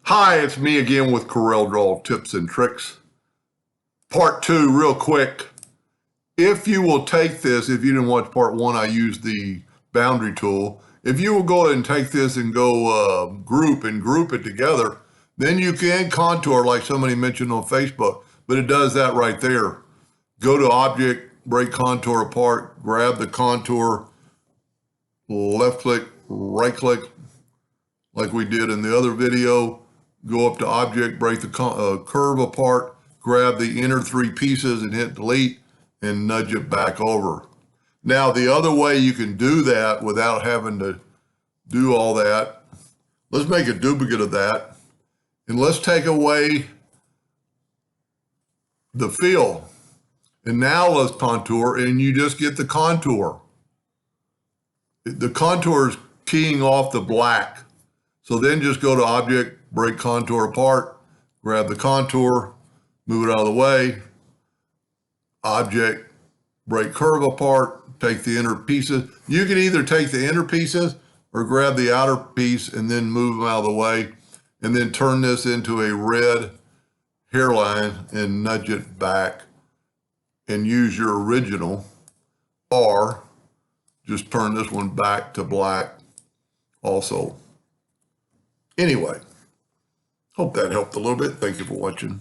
Hi, it's me again with CorelDraw Tips and Tricks. Part 2, real quick. If you will take this, if you didn't watch part 1, I used the boundary tool. If you will go ahead and take this and go group it together, then you can contour like somebody mentioned on Facebook, but it does that right there. Go to Object, break contour apart, grab the contour, left click, right click, like we did in the other video. Go up to Object, break the curve apart, grab the inner 3 pieces and hit delete and nudge it back over. Now, the other way you can do that without having to do all that, let's make a duplicate of that. And let's take away the fill. And now let's contour, and you just get the contour. The contour is keying off the black. So then just go to Object, break contour apart, grab the contour, move it out of the way, Object, break curve apart, take the inner pieces. You can either take the inner pieces or grab the outer piece and then move them out of the way, and then turn this into a red hairline and nudge it back and use your original, or just turn this one back to black also. Anyway, hope that helped a little bit. Thank you for watching.